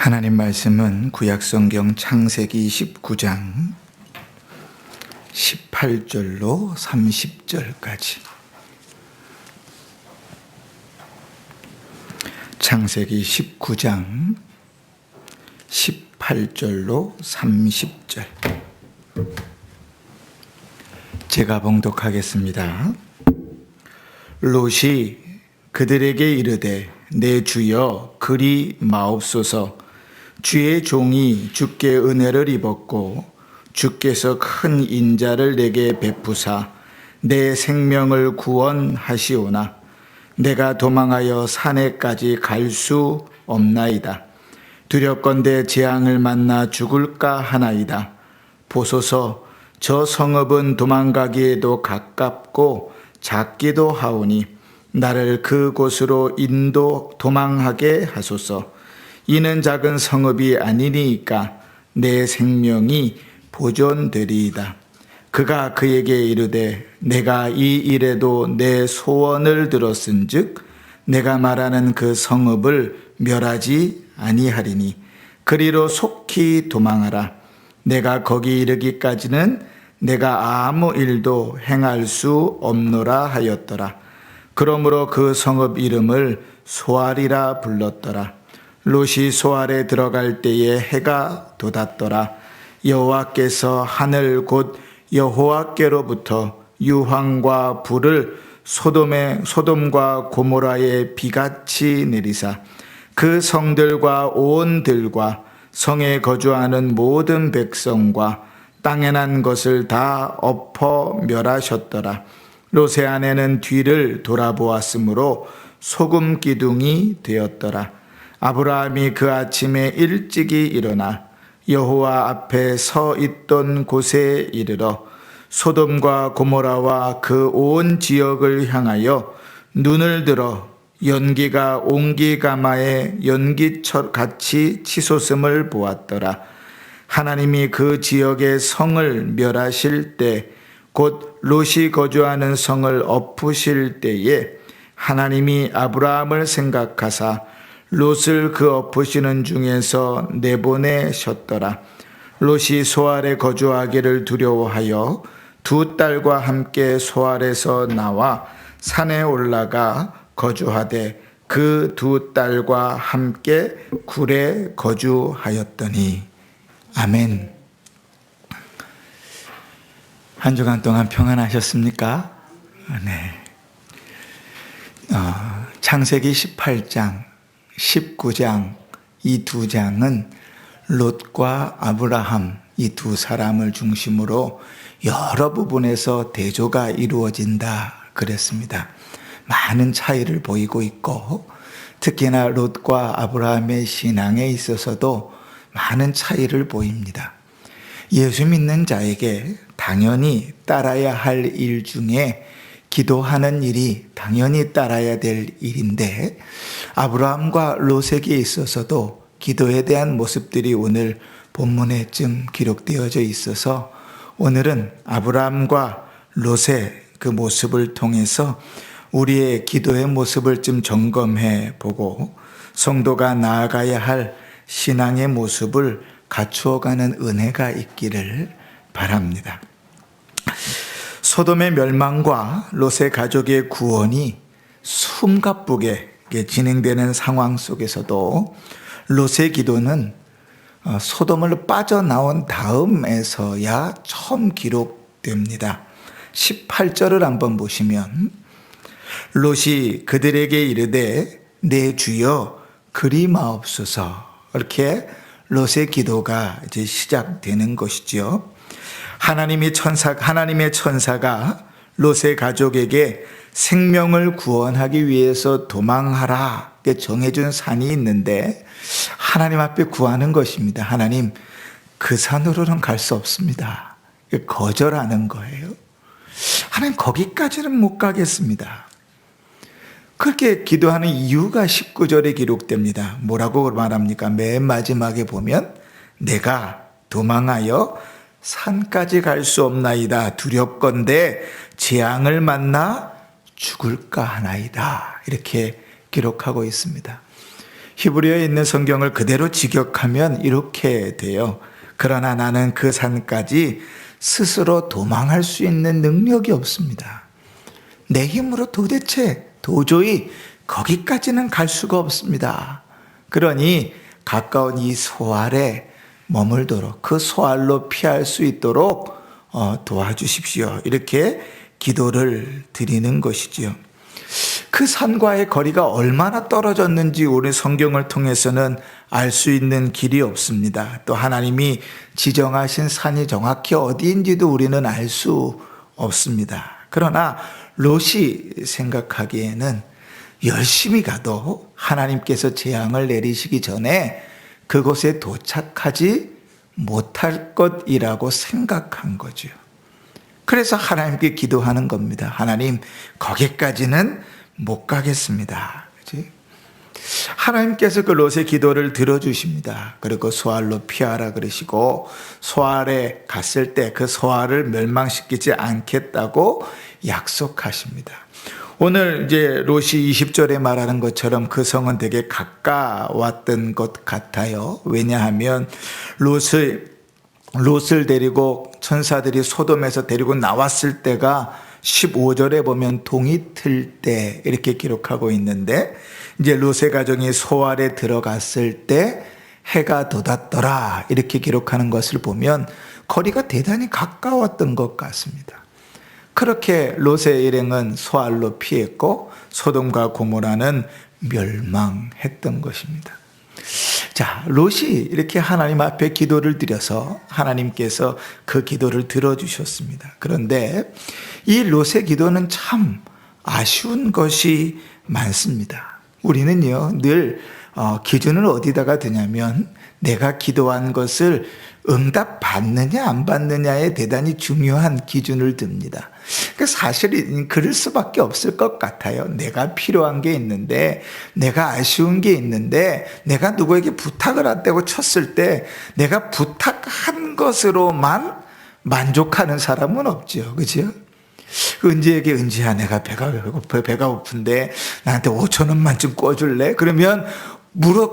하나님 말씀은 구약성경 창세기 19장 18절로 30절까지. 창세기 19장 18절로 30절. 제가 봉독하겠습니다. 롯이 그들에게 이르되 내 주여 그리 마옵소서. 주의 종이 주께 은혜를 입었고 주께서 큰 인자를 내게 베푸사 내 생명을 구원하시오나 내가 도망하여 산에까지 갈 수 없나이다. 두렵건대 재앙을 만나 죽을까 하나이다. 보소서, 저 성읍은 도망가기에도 가깝고 작기도 하오니 나를 그곳으로 도망하게 하소서. 이는 작은 성읍이 아니니까 내 생명이 보존되리이다. 그가 그에게 이르되 내가 이 일에도 내 소원을 들었은즉 내가 말하는 그 성읍을 멸하지 아니하리니 그리로 속히 도망하라. 내가 거기 이르기까지는 내가 아무 일도 행할 수 없노라 하였더라. 그러므로 그 성읍 이름을 소알이라 불렀더라. 롯이 소알에 들어갈 때에 해가 돋았더라. 여호와께서 하늘 곧 여호와께로부터 유황과 불을 소돔과 고모라에 비같이 내리사 그 성들과 온 들과 성에 거주하는 모든 백성과 땅에 난 것을 다 엎어 멸하셨더라. 롯의 아내는 뒤를 돌아보았으므로 소금 기둥이 되었더라. 아브라함이 그 아침에 일찍이 일어나 여호와 앞에 서 있던 곳에 이르러 소돔과 고모라와 그 온 지역을 향하여 눈을 들어 연기가 옹기가마에 연기처같이 치솟음을 보았더라. 하나님이 그 지역의 성을 멸하실 때 곧 롯이 거주하는 성을 엎으실 때에 하나님이 아브라함을 생각하사 롯을 그 엎으시는 중에서 내보내셨더라. 롯이 소알에 거주하기를 두려워하여 두 딸과 함께 소알에서 나와 산에 올라가 거주하되 그 두 딸과 함께 굴에 거주하였더니. 아멘. 한 주간 동안 평안하셨습니까? 네. 창세기 18장 19장 이 두 장은 롯과 아브라함 이 두 사람을 중심으로 여러 부분에서 대조가 이루어진다 그랬습니다. 많은 차이를 보이고 있고 특히나 롯과 아브라함의 신앙에 있어서도 많은 차이를 보입니다. 예수 믿는 자에게 당연히 따라야 할 일 중에 기도하는 일이 당연히 따라야 될 일인데 아브라함과 롯에게 있어서도 기도에 대한 모습들이 오늘 본문에 좀 기록되어져 있어서 오늘은 아브라함과 롯의 그 모습을 통해서 우리의 기도의 모습을 좀 점검해 보고 성도가 나아가야 할 신앙의 모습을 갖추어가는 은혜가 있기를 바랍니다. 소돔의 멸망과 롯의 가족의 구원이 숨가쁘게 진행되는 상황 속에서도 롯의 기도는 소돔을 빠져나온 다음에서야 처음 기록됩니다. 18절을 한번 보시면 롯이 그들에게 이르되 내 주여 그리 마옵소서. 이렇게 롯의 기도가 이제 시작되는 것이죠. 하나님의 천사가 롯의 가족에게 생명을 구원하기 위해서 도망하라 정해준 산이 있는데 하나님 앞에 구하는 것입니다. 하나님, 그 산으로는 갈 수 없습니다. 거절하는 거예요. 하나님, 거기까지는 못 가겠습니다. 그렇게 기도하는 이유가 19절에 기록됩니다. 뭐라고 말합니까? 맨 마지막에 보면 내가 도망하여 산까지 갈 수 없나이다. 두렵건대 재앙을 만나 죽을까 하나이다. 이렇게 기록하고 있습니다. 히브리어에 있는 성경을 그대로 직역하면 이렇게 돼요. 그러나 나는 그 산까지 스스로 도망할 수 있는 능력이 없습니다. 내 힘으로 도저히 거기까지는 갈 수가 없습니다. 그러니 가까운 이 소알에 머물도록, 그 소알로 피할 수 있도록 도와주십시오. 이렇게 기도를 드리는 것이지요. 그 산과의 거리가 얼마나 떨어졌는지 우리 성경을 통해서는 알 수 있는 길이 없습니다. 또 하나님이 지정하신 산이 정확히 어디인지도 우리는 알 수 없습니다. 그러나 롯이 생각하기에는 열심히 가도 하나님께서 재앙을 내리시기 전에 그곳에 도착하지 못할 것이라고 생각한 거죠. 그래서 하나님께 기도하는 겁니다. 하나님, 거기까지는 못 가겠습니다. 그치? 하나님께서 그 롯의 기도를 들어주십니다. 그리고 소알로 피하라 그러시고, 소알에 갔을 때 그 소알을 멸망시키지 않겠다고 약속하십니다. 오늘 이제 롯이 20절에 말하는 것처럼 그 성은 되게 가까웠던 것 같아요. 왜냐하면 롯을 데리고 천사들이 소돔에서 데리고 나왔을 때가 15절에 보면 동이 틀 때 이렇게 기록하고 있는데, 이제 롯의 가정이 소알에 들어갔을 때 해가 돋았더라 이렇게 기록하는 것을 보면 거리가 대단히 가까웠던 것 같습니다. 그렇게 롯의 일행은 소알로 피했고 소돔과 고모라는 멸망했던 것입니다. 자, 롯이 이렇게 하나님 앞에 기도를 드려서 하나님께서 그 기도를 들어주셨습니다. 그런데 이 롯의 기도는 참 아쉬운 것이 많습니다. 우리는요, 늘 기준을 어디다가 두냐면 내가 기도한 것을 응답 받느냐 안 받느냐에 대단히 중요한 기준을 둡니다. 사실 그럴 수밖에 없을 것 같아요. 내가 필요한 게 있는데, 내가 아쉬운 게 있는데, 내가 누구에게 부탁을 한다고 쳤을 때 내가 부탁한 것으로만 만족하는 사람은 없죠. 그죠? 은지에게, 은지야, 내가 배가 고픈데 나한테 5천 원만 좀 꿔줄래? 그러면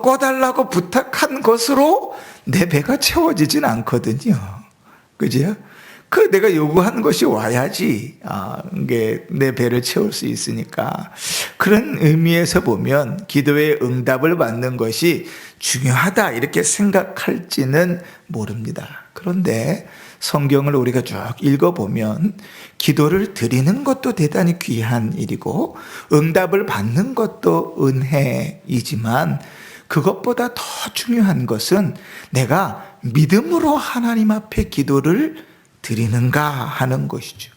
꿔달라고 부탁한 것으로 내 배가 채워지진 않거든요. 그죠? 내가 요구한 것이 와야지, 이게 내 배를 채울 수 있으니까. 그런 의미에서 보면 기도의 응답을 받는 것이 중요하다, 이렇게 생각할지는 모릅니다. 그런데 성경을 우리가 쭉 읽어보면 기도를 드리는 것도 대단히 귀한 일이고 응답을 받는 것도 은혜이지만 그것보다 더 중요한 것은 내가 믿음으로 하나님 앞에 기도를 드리는가 하는 것이죠.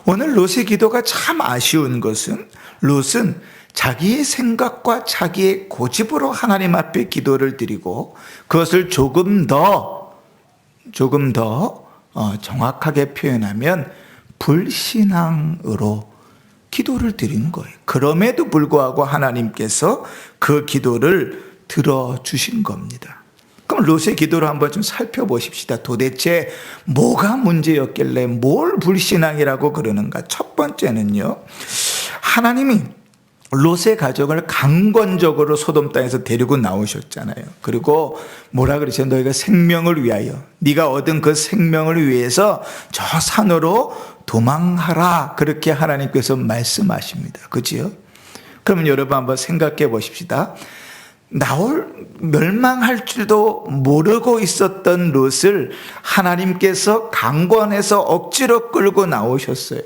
오늘 롯의 기도가 참 아쉬운 것은 롯은 자기의 생각과 자기의 고집으로 하나님 앞에 기도를 드리고 그것을 조금 더 정확하게 표현하면 불신앙으로 기도를 드리는 거예요. 그럼에도 불구하고 하나님께서 그 기도를 들어주신 겁니다. 그럼 롯의 기도를 한번 좀 살펴보십시다. 도대체 뭐가 문제였길래 뭘 불신앙이라고 그러는가? 첫 번째는요, 하나님이 롯의 가족을 강권적으로 소돔 땅에서 데리고 나오셨잖아요. 그리고 뭐라 그러죠? 너희가 생명을 위하여, 네가 얻은 그 생명을 위해서 저 산으로 도망하라, 그렇게 하나님께서 말씀하십니다. 그지요? 그러면 여러분 한번 생각해 보십시다. 멸망할 줄도 모르고 있었던 롯을 하나님께서 강권해서 억지로 끌고 나오셨어요.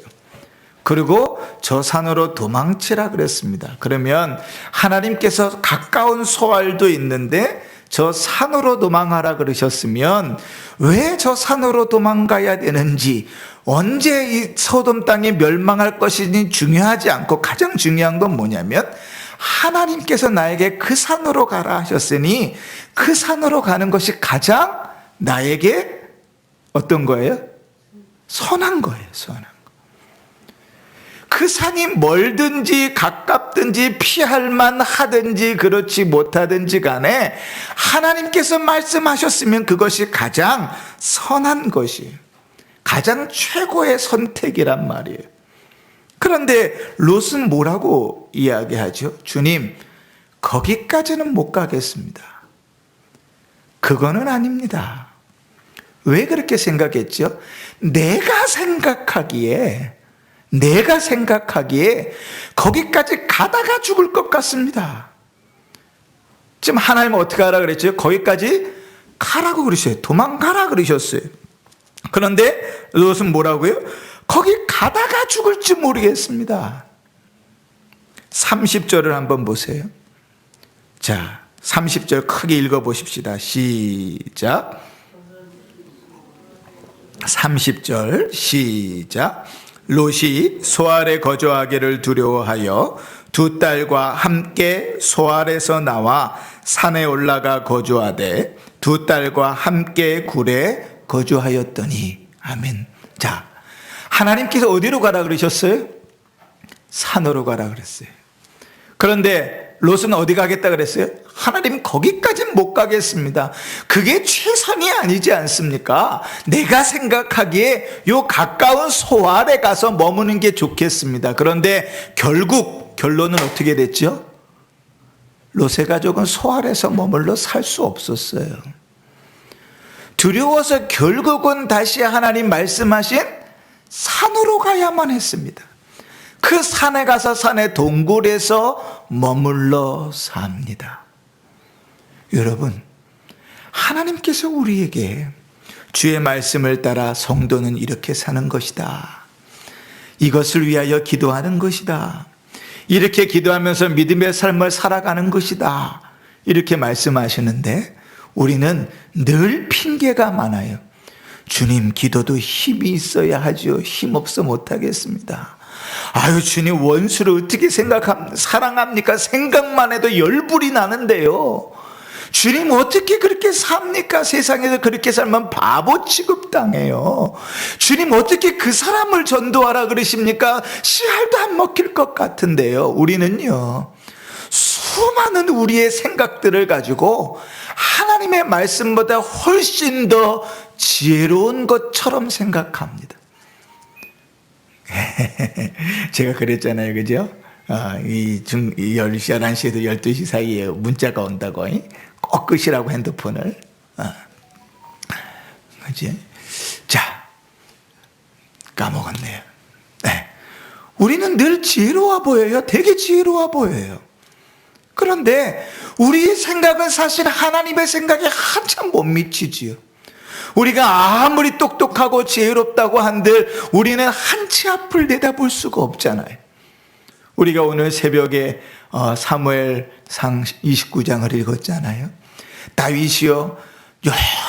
그리고 저 산으로 도망치라 그랬습니다. 그러면 하나님께서 가까운 소알도 있는데 저 산으로 도망하라 그러셨으면 왜 저 산으로 도망가야 되는지, 언제 이 소돔 땅이 멸망할 것인지 중요하지 않고 가장 중요한 건 뭐냐면 하나님께서 나에게 그 산으로 가라 하셨으니 그 산으로 가는 것이 가장 나에게 어떤 거예요? 선한 거예요. 선한 거. 그 산이 멀든지 가깝든지 피할 만하든지 그렇지 못하든지 간에 하나님께서 말씀하셨으면 그것이 가장 선한 것이에요. 가장 최고의 선택이란 말이에요. 그런데 롯은 뭐라고 이야기하죠? 주님, 거기까지는 못 가겠습니다. 그거는 아닙니다. 왜 그렇게 생각했죠? 내가 생각하기에 거기까지 가다가 죽을 것 같습니다. 지금 하나님은 어떻게 하라 그랬죠? 거기까지 가라고 그러셨어요. 도망가라 그러셨어요. 그런데 롯은 뭐라고요? 거기 가다가 죽을지 모르겠습니다. 30절을 한번 보세요. 자, 30절 크게 읽어보십시다. 시작. 30절 시작. 롯이 소알에 거주하기를 두려워하여 두 딸과 함께 소알에서 나와 산에 올라가 거주하되 두 딸과 함께 굴에 거주하였더니. 아멘. 자, 하나님께서 어디로 가라 그러셨어요? 산으로 가라 그랬어요. 그런데 롯은 어디 가겠다 그랬어요? 하나님 거기까지는 못 가겠습니다. 그게 최선이 아니지 않습니까? 내가 생각하기에 요 가까운 소알에 가서 머무는 게 좋겠습니다. 그런데 결론은 어떻게 됐죠? 롯의 가족은 소알에서 머물러 살 수 없었어요. 두려워서 결국은 다시 하나님 말씀하신 산으로 가야만 했습니다. 그 산에 가서 산의 동굴에서 머물러 삽니다. 여러분, 하나님께서 우리에게 주의 말씀을 따라 성도는 이렇게 사는 것이다. 이것을 위하여 기도하는 것이다. 이렇게 기도하면서 믿음의 삶을 살아가는 것이다. 이렇게 말씀하시는데 우리는 늘 핑계가 많아요. 주님, 기도도 힘이 있어야 하죠. 힘 없어 못하겠습니다. 아유, 주님, 원수를 어떻게 사랑합니까? 생각만 해도 열불이 나는데요. 주님, 어떻게 그렇게 삽니까? 세상에서 그렇게 살면 바보 취급당해요. 주님, 어떻게 그 사람을 전도하라 그러십니까? 씨알도 안 먹힐 것 같은데요. 우리는요, 수많은 우리의 생각들을 가지고 하나님의 말씀보다 훨씬 더 지혜로운 것처럼 생각합니다. 제가 그랬잖아요, 그죠? 이 10시, 11시에서 12시 사이에 문자가 온다고. 꼭 끄시라고 핸드폰을. 그지? 자, 까먹었네요. 네. 우리는 늘 지혜로워 보여요. 되게 지혜로워 보여요. 그런데 우리의 생각은 사실 하나님의 생각에 한참 못 미치지요. 우리가 아무리 똑똑하고 지혜롭다고 한들 우리는 한치 앞을 내다볼 수가 없잖아요. 우리가 오늘 새벽에 사무엘상 29장을 읽었잖아요. 다윗이요,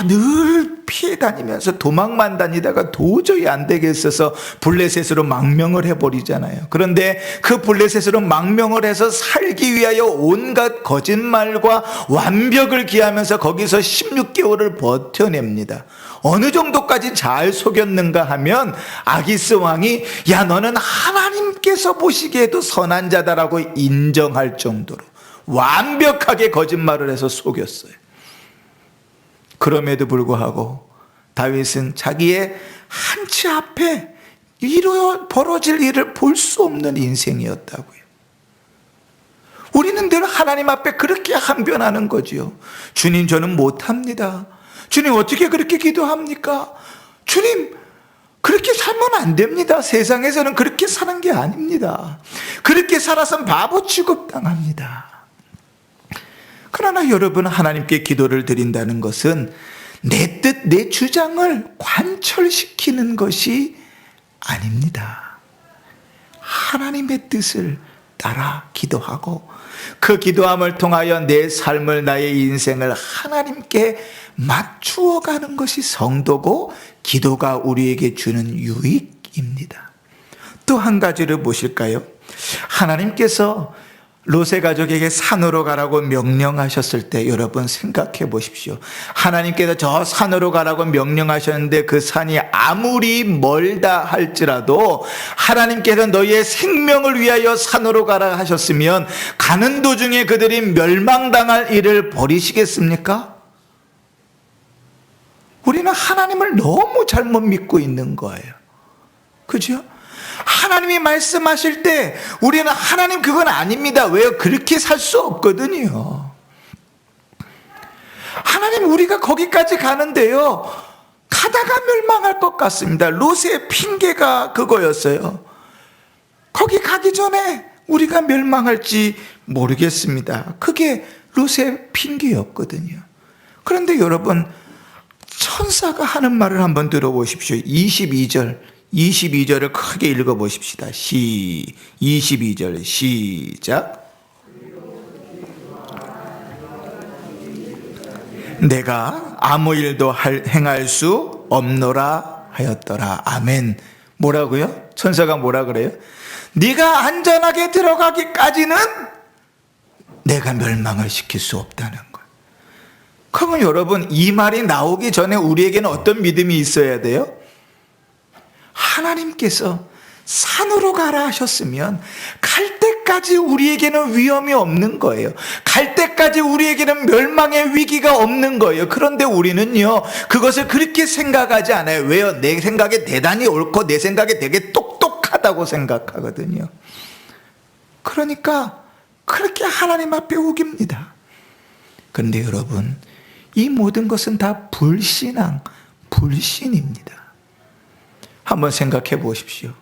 늘 피해 다니면서 도망만 다니다가 도저히 안 되겠어서 블레셋으로 망명을 해버리잖아요. 그런데 그 블레셋으로 망명을 해서 살기 위하여 온갖 거짓말과 완벽을 기하면서 거기서 16개월을 버텨냅니다. 어느 정도까지 잘 속였는가 하면 아기스 왕이, 야, 너는 하나님께서 보시기에도 선한 자다라고 인정할 정도로 완벽하게 거짓말을 해서 속였어요. 그럼에도 불구하고 다윗은 자기의 한치 앞에 벌어질 일을 볼 수 없는 인생이었다고요. 우리는 늘 하나님 앞에 그렇게 항변하는 거지요. 주님, 저는 못합니다. 주님, 어떻게 그렇게 기도합니까? 주님, 그렇게 살면 안 됩니다. 세상에서는 그렇게 사는 게 아닙니다. 그렇게 살아서는 바보 취급당합니다. 그러나 여러분, 하나님께 기도를 드린다는 것은 내 뜻, 내 주장을 관철시키는 것이 아닙니다. 하나님의 뜻을 따라 기도하고 그 기도함을 통하여 내 삶을, 나의 인생을 하나님께 맞추어 가는 것이 성도고 기도가 우리에게 주는 유익입니다. 또 한 가지를 보실까요? 하나님께서 롯의 가족에게 산으로 가라고 명령하셨을 때 여러분 생각해 보십시오. 하나님께서 저 산으로 가라고 명령하셨는데 그 산이 아무리 멀다 할지라도 하나님께서 너희의 생명을 위하여 산으로 가라 하셨으면 가는 도중에 그들이 멸망당할 일을 버리시겠습니까? 우리는 하나님을 너무 잘못 믿고 있는 거예요. 그죠? 하나님이 말씀하실 때 우리는 하나님 그건 아닙니다. 왜요? 그렇게 살 수 없거든요. 하나님 우리가 거기까지 가는데요, 가다가 멸망할 것 같습니다. 롯의 핑계가 그거였어요. 거기 가기 전에 우리가 멸망할지 모르겠습니다. 그게 롯의 핑계였거든요. 그런데 여러분, 천사가 하는 말을 한번 들어보십시오. 22절을 크게 읽어보십시다. 22절 시작. 내가 아무 일도 행할 수 없노라 하였더라. 아멘. 뭐라고요? 천사가 뭐라 그래요? 네가 안전하게 들어가기까지는 내가 멸망을 시킬 수 없다는 거예요. 그러면 여러분, 이 말이 나오기 전에 우리에게는 어떤 믿음이 있어야 돼요? 하나님께서 산으로 가라 하셨으면 갈 때까지 우리에게는 위험이 없는 거예요. 갈 때까지 우리에게는 멸망의 위기가 없는 거예요. 그런데 우리는요, 그것을 그렇게 생각하지 않아요. 왜요? 내 생각에 대단히 옳고 내 생각에 되게 똑똑하다고 생각하거든요. 그러니까 그렇게 하나님 앞에 우깁니다. 그런데 여러분, 이 모든 것은 다 불신입니다. 한번 생각해 보십시오.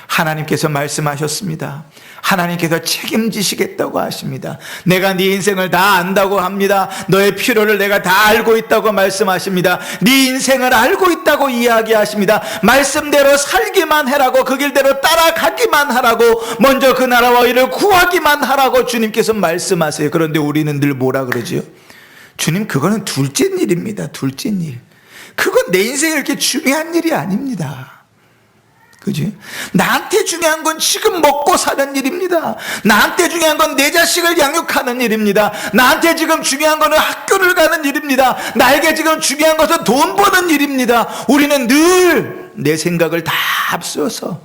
하나님께서 말씀하셨습니다. 하나님께서 책임지시겠다고 하십니다. 내가 네 인생을 다 안다고 합니다. 너의 필요를 내가 다 알고 있다고 말씀하십니다. 네 인생을 알고 있다고 이야기하십니다. 말씀대로 살기만 해라고, 그 길대로 따라가기만 하라고, 먼저 그 나라와 의를 구하기만 하라고 주님께서 말씀하세요. 그런데 우리는 늘 뭐라 그러지요? 주님, 그거는 둘째 일입니다. 둘째 일. 그건 내 인생에 이렇게 중요한 일이 아닙니다. 그지? 나한테 중요한 건 지금 먹고 사는 일입니다. 나한테 중요한 건 내 자식을 양육하는 일입니다. 나한테 지금 중요한 거는 학교를 가는 일입니다. 나에게 지금 중요한 것은 돈 버는 일입니다. 우리는 늘 내 생각을 다 앞서서,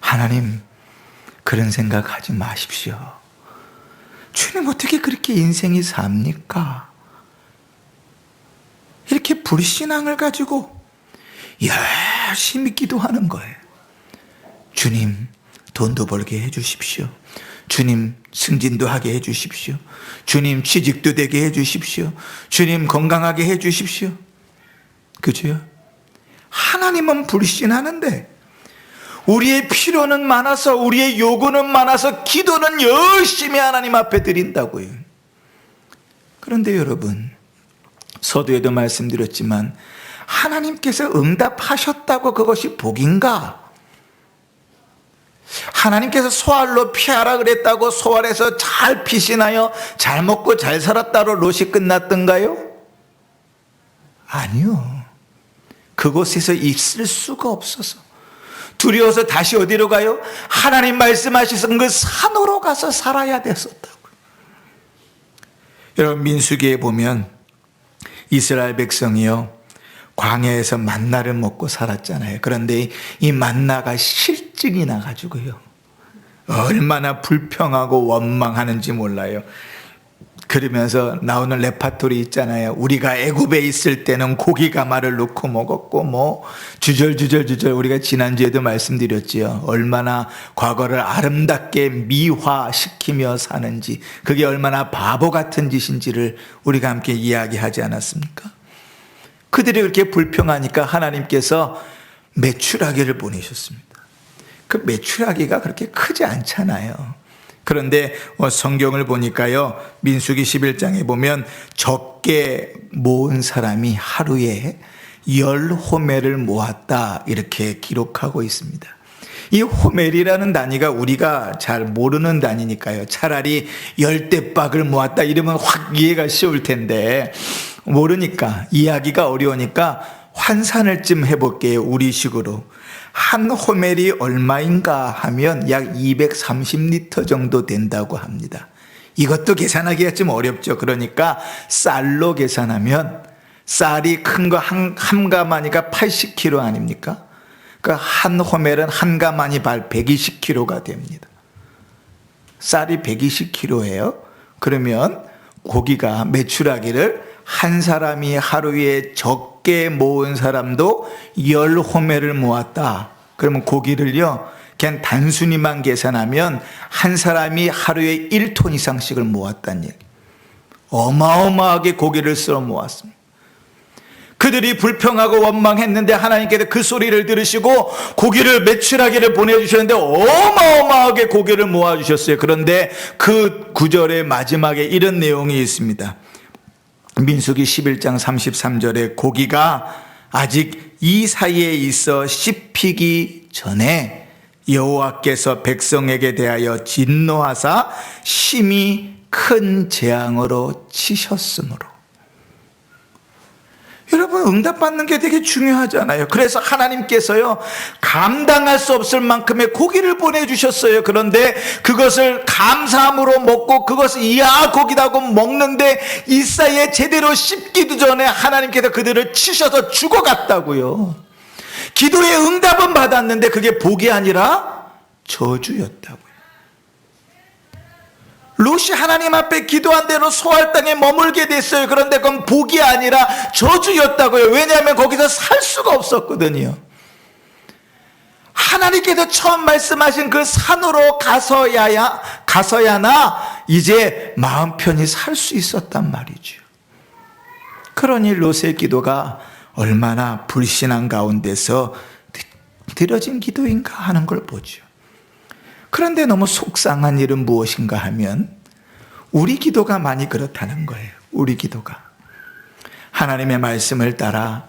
하나님, 그런 생각하지 마십시오. 주님, 어떻게 그렇게 인생이 삽니까? 이렇게 불신앙을 가지고 열심히 기도하는 거예요. 주님, 돈도 벌게 해주십시오. 주님, 승진도 하게 해주십시오. 주님, 취직도 되게 해주십시오. 주님, 건강하게 해주십시오. 그죠? 하나님은 불신하는데 우리의 필요는 많아서, 우리의 요구는 많아서 기도는 열심히 하나님 앞에 드린다고요. 그런데 여러분, 서두에도 말씀드렸지만 하나님께서 응답하셨다고 그것이 복인가? 하나님께서 소알로 피하라 그랬다고 소알에서 잘 피신하여 잘 먹고 잘 살았다로 롯이 끝났던가요? 아니요. 그곳에서 있을 수가 없어서 두려워서 다시 어디로 가요? 하나님 말씀하시던 그 산으로 가서 살아야 됐었다고요. 여러분, 민수기에 보면 이스라엘 백성이요, 광야에서 만나를 먹고 살았잖아요. 그런데 이 만나가 실증이 나가지고요, 얼마나 불평하고 원망하는지 몰라요. 그러면서 나오는 레파토리 있잖아요. 우리가 애굽에 있을 때는 고기 가마를 넣고 먹었고, 뭐 주절주절 우리가 지난주에도 말씀드렸지요. 얼마나 과거를 아름답게 미화시키며 사는지, 그게 얼마나 바보 같은 짓인지를 우리가 함께 이야기하지 않았습니까? 그들이 그렇게 불평하니까 하나님께서 메추라기를 보내셨습니다. 그 메추라기가 그렇게 크지 않잖아요. 그런데 성경을 보니까요, 민수기 11장에 보면 적게 모은 사람이 하루에 10호멜을 모았다, 이렇게 기록하고 있습니다. 이 호멜이라는 단위가 우리가 잘 모르는 단위니까요. 차라리 10대박을 모았다 이러면 확 이해가 쉬울 텐데, 모르니까, 이해하기가 어려우니까 환산을 좀 해볼게요. 우리식으로. 한 호멜이 얼마인가 하면 약 230리터 정도 된다고 합니다. 이것도 계산하기가 좀 어렵죠. 그러니까 쌀로 계산하면, 쌀이 큰 거 한 가마니까 80kg 아닙니까? 그 한 호멜은 한 가마니 120kg가 됩니다. 쌀이 120kg예요. 그러면 고기가, 메추라기를 한 사람이 하루에 적게 모은 사람도 10호멜을 모았다. 그러면 고기를요, 그냥 단순히만 계산하면 한 사람이 하루에 1톤 이상씩을 모았다는 얘기. 어마어마하게 고기를 쓸어 모았습니다. 그들이 불평하고 원망했는데 하나님께서 그 소리를 들으시고 고기를 매출하기를 보내주셨는데 어마어마하게 고기를 모아주셨어요. 그런데 그 구절의 마지막에 이런 내용이 있습니다. 민수기 11장 33절에 고기가 아직 이 사이에 있어 씹히기 전에 여호와께서 백성에게 대하여 진노하사 심히 큰 재앙으로 치셨으므로. 여러분, 응답받는 게 되게 중요하잖아요. 그래서 하나님께서요, 감당할 수 없을 만큼의 고기를 보내주셨어요. 그런데 그것을 감사함으로 먹고 그것을 이야 고기다고 먹는데 이 사이에 제대로 씹기도 전에 하나님께서 그들을 치셔서 죽어갔다고요. 기도의 응답은 받았는데 그게 복이 아니라 저주였다고요. 롯이 하나님 앞에 기도한 대로 소알 땅에 머물게 됐어요. 그런데 그건 복이 아니라 저주였다고요. 왜냐하면 거기서 살 수가 없었거든요. 하나님께서 처음 말씀하신 그 산으로 가서야나 이제 마음 편히 살 수 있었단 말이죠. 그러니 롯의 기도가 얼마나 불신한 가운데서 드려진 기도인가 하는 걸 보죠. 그런데 너무 속상한 일은 무엇인가 하면 우리 기도가 많이 그렇다는 거예요. 우리 기도가 하나님의 말씀을 따라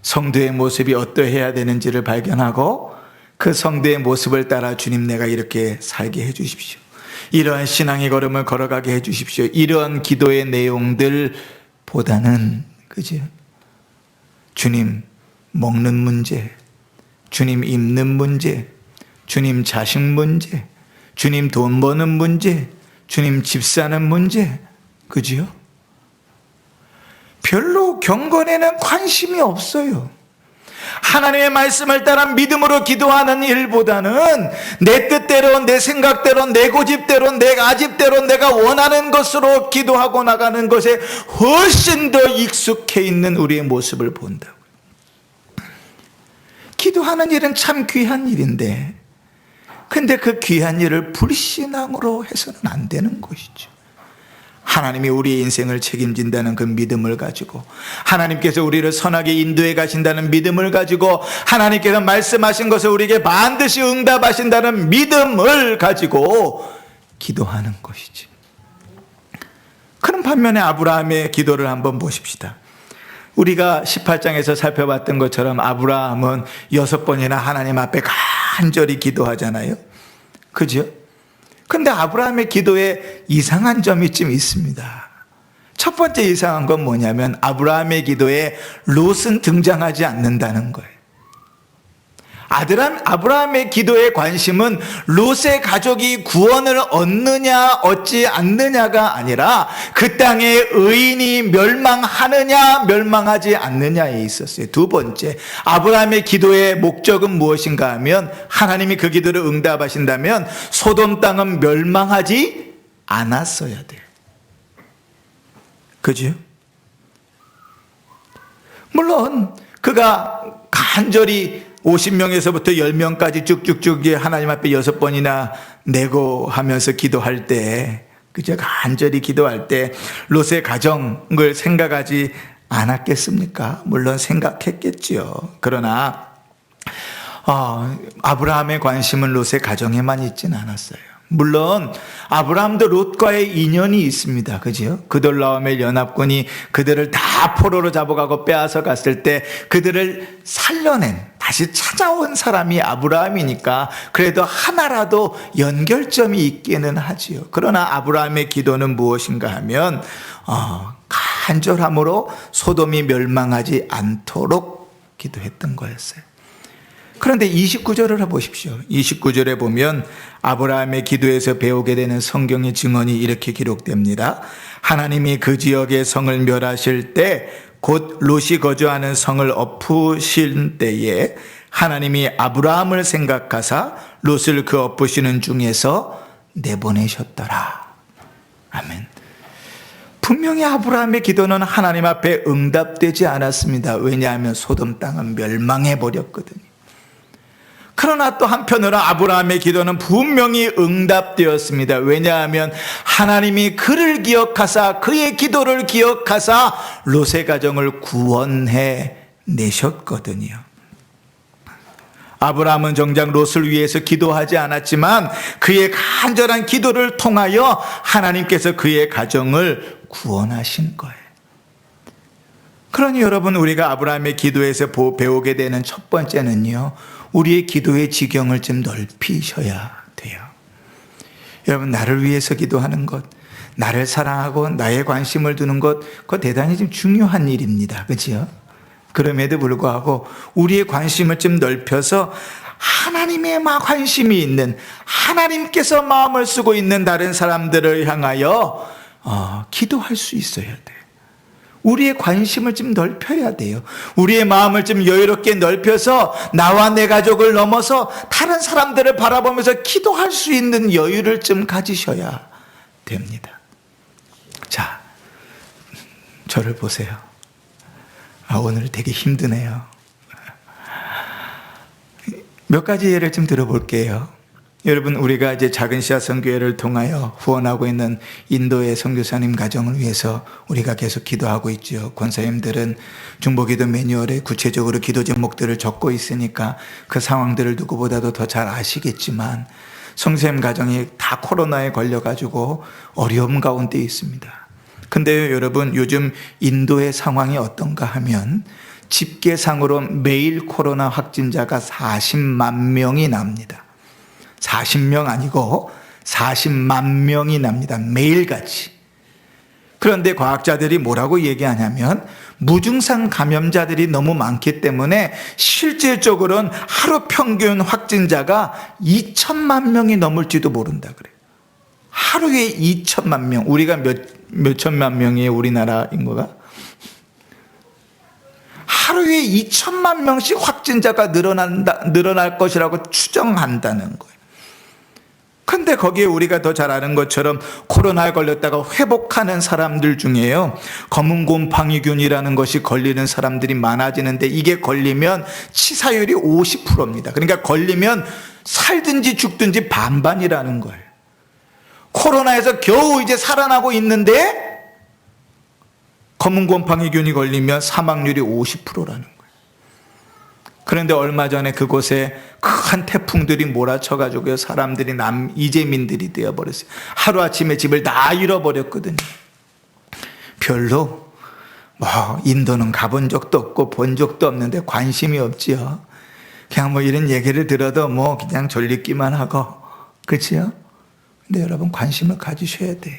성도의 모습이 어떠해야 되는지를 발견하고 그 성도의 모습을 따라 주님, 내가 이렇게 살게 해 주십시오. 이러한 신앙의 걸음을 걸어가게 해 주십시오. 이러한 기도의 내용들보다는, 그죠? 주님 먹는 문제, 주님 입는 문제, 주님 자식 문제, 주님 돈 버는 문제, 주님 집 사는 문제, 그지요? 별로 경건에는 관심이 없어요. 하나님의 말씀을 따라 믿음으로 기도하는 일보다는 내 뜻대로, 내 생각대로, 내 고집대로, 내 아집대로 내가 원하는 것으로 기도하고 나가는 것에 훨씬 더 익숙해 있는 우리의 모습을 본다고요. 기도하는 일은 참 귀한 일인데, 근데 그 귀한 일을 불신앙으로 해서는 안 되는 것이죠. 하나님이 우리의 인생을 책임진다는 그 믿음을 가지고, 하나님께서 우리를 선하게 인도해 가신다는 믿음을 가지고, 하나님께서 말씀하신 것을 우리에게 반드시 응답하신다는 믿음을 가지고 기도하는 것이지. 그런 반면에 아브라함의 기도를 한번 보십시다. 우리가 18장에서 살펴봤던 것처럼 아브라함은 6번이나 하나님 앞에 간절히 기도하잖아요. 그죠? 근데 아브라함의 기도에 이상한 점이 좀 있습니다. 첫 번째 이상한 건 뭐냐면 아브라함의 기도에 롯은 등장하지 않는다는 거예요. 아브라함의 기도의 관심은 롯의 가족이 구원을 얻느냐 얻지 않느냐가 아니라 그 땅의 의인이 멸망하느냐 멸망하지 않느냐에 있었어요. 두 번째, 아브라함의 기도의 목적은 무엇인가 하면 하나님이 그 기도를 응답하신다면 소돔 땅은 멸망하지 않았어야 돼요. 그죠? 물론 그가 간절히 50명에서부터 10명까지 쭉쭉쭉 하나님 앞에 6번이나 내고 하면서 기도할 때, 그저 간절히 기도할 때 롯의 가정을 생각하지 않았겠습니까? 물론 생각했겠지요. 그러나 아브라함의 관심은 롯의 가정에만 있지는 않았어요. 물론 아브라함도 롯과의 인연이 있습니다. 그죠? 그돌라오멜 연합군이 그들을 다 포로로 잡아가고 빼앗아 갔을 때 그들을 살려낸, 다시 찾아온 사람이 아브라함이니까 그래도 하나라도 연결점이 있기는 하지요. 그러나 아브라함의 기도는 무엇인가 하면 간절함으로 소돔이 멸망하지 않도록 기도했던 거였어요. 그런데 29절을 보십시오. 29절에 보면 아브라함의 기도에서 배우게 되는 성경의 증언이 이렇게 기록됩니다. 하나님이 그 지역의 성을 멸하실 때, 곧 롯이 거주하는 성을 엎으신 때에 하나님이 아브라함을 생각하사 롯을 그 엎으시는 중에서 내보내셨더라. 아멘. 분명히 아브라함의 기도는 하나님 앞에 응답되지 않았습니다. 왜냐하면 소돔 땅은 멸망해 버렸거든요. 그러나 또 한편으로 아브라함의 기도는 분명히 응답되었습니다. 왜냐하면 하나님이 그를 기억하사 그의 기도를 기억하사 롯의 가정을 구원해 내셨거든요. 아브라함은 정작 롯을 위해서 기도하지 않았지만 그의 간절한 기도를 통하여 하나님께서 그의 가정을 구원하신 거예요. 그러니 여러분, 우리가 아브라함의 기도에서 배우게 되는 첫 번째는요, 우리의 기도의 지경을 좀 넓히셔야 돼요. 여러분, 나를 위해서 기도하는 것, 나를 사랑하고 나의 관심을 두는 것, 그거 대단히 좀 중요한 일입니다. 그렇죠? 그럼에도 불구하고 우리의 관심을 좀 넓혀서 하나님의 관심이 있는, 하나님께서 마음을 쓰고 있는 다른 사람들을 향하여 기도할 수 있어야 돼요. 우리의 관심을 좀 넓혀야 돼요. 우리의 마음을 좀 여유롭게 넓혀서 나와 내 가족을 넘어서 다른 사람들을 바라보면서 기도할 수 있는 여유를 좀 가지셔야 됩니다. 자, 저를 보세요. 오늘 되게 힘드네요. 몇 가지 예를 좀 들어볼게요. 여러분, 우리가 이제 작은 씨앗 선교회를 통하여 후원하고 있는 인도의 선교사님 가정을 위해서 우리가 계속 기도하고 있죠. 권사님들은 중보기도 매뉴얼에 구체적으로 기도 제목들을 적고 있으니까 그 상황들을 누구보다도 더 잘 아시겠지만, 선생님 가정이 다 코로나에 걸려가지고 어려움 가운데 있습니다. 근데 여러분, 요즘 인도의 상황이 어떤가 하면 집계상으로 매일 코로나 확진자가 40만 명이 납니다. 40명 아니고 40만 명이 납니다. 매일같이. 그런데 과학자들이 뭐라고 얘기하냐면 무증상 감염자들이 너무 많기 때문에 실질적으로는 하루 평균 확진자가 2천만 명이 넘을지도 모른다 그래요. 하루에 2천만 명. 우리가 몇 천만 명이에요, 우리나라 인구가? 하루에 2천만 명씩 확진자가 늘어날 것이라고 추정한다는 거예요. 근데 거기에 우리가 더 잘 아는 것처럼 코로나에 걸렸다가 회복하는 사람들 중에요, 검은 곰팡이균이라는 것이 걸리는 사람들이 많아지는데 이게 걸리면 치사율이 50%입니다. 그러니까 걸리면 살든지 죽든지 반반이라는 거예요. 코로나에서 겨우 이제 살아나고 있는데 검은 곰팡이균이 걸리면 사망률이 50%라는 거예요. 그런데 얼마 전에 그곳에 큰 태풍들이 몰아쳐가지고 사람들이 이재민들이 되어버렸어요. 하루아침에 집을 다 잃어버렸거든요. 별로 인도는 가본 적도 없고 본 적도 없는데 관심이 없지요. 그냥 이런 얘기를 들어도 그냥 졸리기만 하고, 그렇지요? 근데 여러분, 관심을 가지셔야 돼요.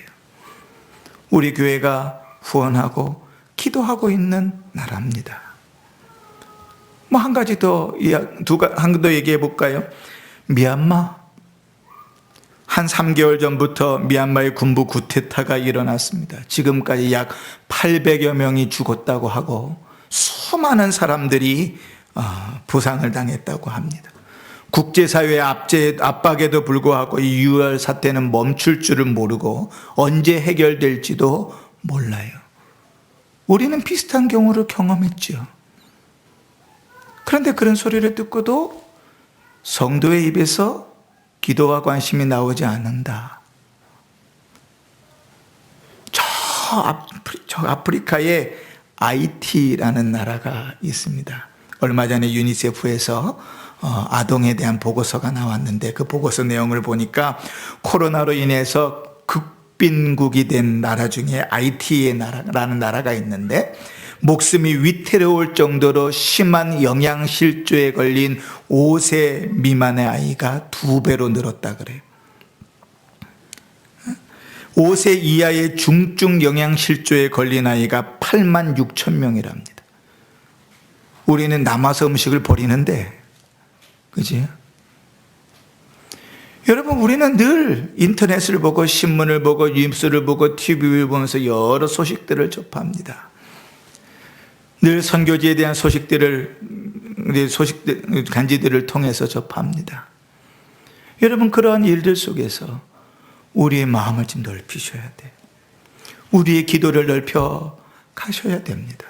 우리 교회가 후원하고 기도하고 있는 나라입니다. 한 가지 더, 한 번 더 얘기해 볼까요? 미얀마. 한 3개월 전부터 미얀마의 군부 쿠데타가 일어났습니다. 지금까지 약 800여 명이 죽었다고 하고 수많은 사람들이 부상을 당했다고 합니다. 국제사회의 압박에도 불구하고 이 유혈 사태는 멈출 줄을 모르고 언제 해결될지도 몰라요. 우리는 비슷한 경우를 경험했죠. 그런데 그런 소리를 듣고도 성도의 입에서 기도와 관심이 나오지 않는다. 저 아프리카에 아이티라는 나라가 있습니다. 얼마 전에 유니세프에서 아동에 대한 보고서가 나왔는데 그 보고서 내용을 보니까 코로나로 인해서 극빈국이 된 나라 중에 아이티라는 나라가 있는데 목숨이 위태로울 정도로 심한 영양실조에 걸린 5세 미만의 아이가 2배로 늘었다 그래요. 5세 이하의 중증 영양실조에 걸린 아이가 8만 6천 명이랍니다. 우리는 남아서 음식을 버리는데, 그지? 여러분, 우리는 늘 인터넷을 보고 신문을 보고 뉴스를 보고 TV를 보면서 여러 소식들을 접합니다. 늘 선교지에 대한 간지들을 통해서 접합니다. 여러분, 그러한 일들 속에서 우리의 마음을 좀 넓히셔야 돼요. 우리의 기도를 넓혀 가셔야 됩니다.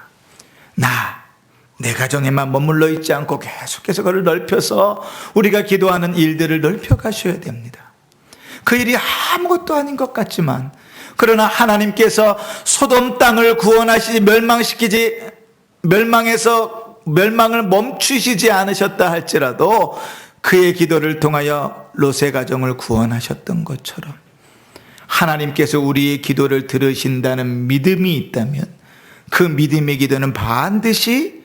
내 가정에만 머물러 있지 않고 계속해서 그걸 넓혀서 우리가 기도하는 일들을 넓혀 가셔야 됩니다. 그 일이 아무것도 아닌 것 같지만, 그러나 하나님께서 소돔 땅을 구원하시지 멸망을 멈추시지 않으셨다 할지라도 그의 기도를 통하여 롯의 가정을 구원하셨던 것처럼 하나님께서 우리의 기도를 들으신다는 믿음이 있다면 그 믿음의 기도는 반드시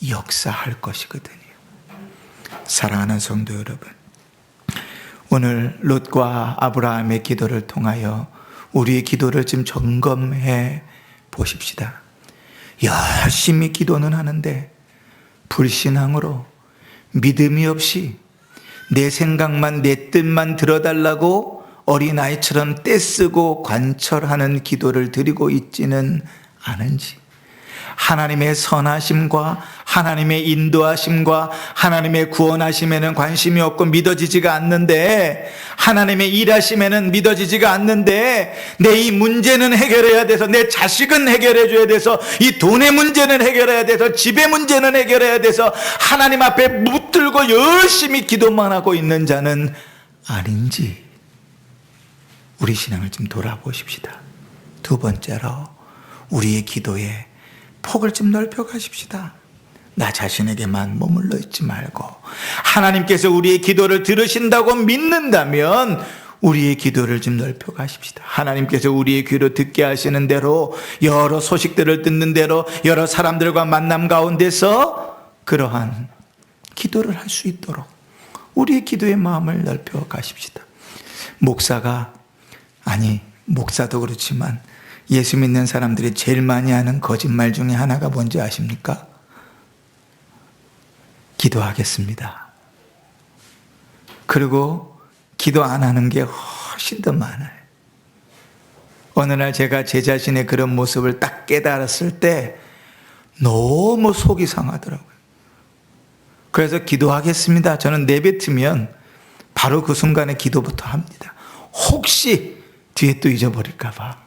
역사할 것이거든요. 사랑하는 성도 여러분, 오늘 롯과 아브라함의 기도를 통하여 우리의 기도를 좀 점검해 보십시다. 열심히 기도는 하는데 불신앙으로 믿음이 없이 내 생각만 내 뜻만 들어달라고 어린아이처럼 떼쓰고 관철하는 기도를 드리고 있지는 않은지, 하나님의 선하심과 하나님의 인도하심과 하나님의 구원하심에는 관심이 없고 믿어지지가 않는데, 하나님의 일하심에는 믿어지지가 않는데, 내 이 문제는 해결해야 돼서, 내 자식은 해결해 줘야 돼서, 이 돈의 문제는 해결해야 돼서, 집의 문제는 해결해야 돼서 하나님 앞에 붙들고 열심히 기도만 하고 있는 자는 아닌지 우리 신앙을 좀 돌아보십시다. 두 번째로 우리의 기도에 폭을 좀 넓혀 가십시다. 나 자신에게만 머물러 있지 말고 하나님께서 우리의 기도를 들으신다고 믿는다면 우리의 기도를 좀 넓혀 가십시다. 하나님께서 우리의 귀로 듣게 하시는 대로, 여러 소식들을 듣는 대로, 여러 사람들과 만남 가운데서 그러한 기도를 할 수 있도록 우리의 기도의 마음을 넓혀 가십시다. 목사도 그렇지만 예수 믿는 사람들이 제일 많이 하는 거짓말 중에 하나가 뭔지 아십니까? 기도하겠습니다. 그리고 기도 안 하는 게 훨씬 더 많아요. 어느 날 제가 제 자신의 그런 모습을 딱 깨달았을 때 너무 속이 상하더라고요. 그래서 기도하겠습니다. 저는 내뱉으면 바로 그 순간에 기도부터 합니다. 혹시 뒤에 또 잊어버릴까 봐.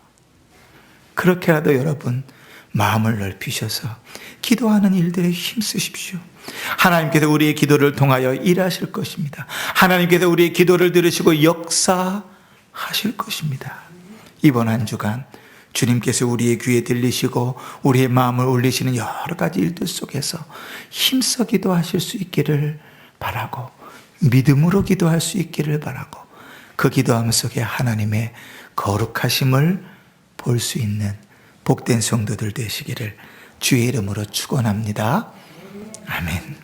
그렇게라도 여러분 마음을 넓히셔서 기도하는 일들에 힘쓰십시오. 하나님께서 우리의 기도를 통하여 일하실 것입니다. 하나님께서 우리의 기도를 들으시고 역사하실 것입니다. 이번 한 주간 주님께서 우리의 귀에 들리시고 우리의 마음을 울리시는 여러 가지 일들 속에서 힘써 기도하실 수 있기를 바라고, 믿음으로 기도할 수 있기를 바라고, 그 기도함 속에 하나님의 거룩하심을 볼 수 있는 복된 성도들 되시기를 주의 이름으로 축원합니다. 아멘.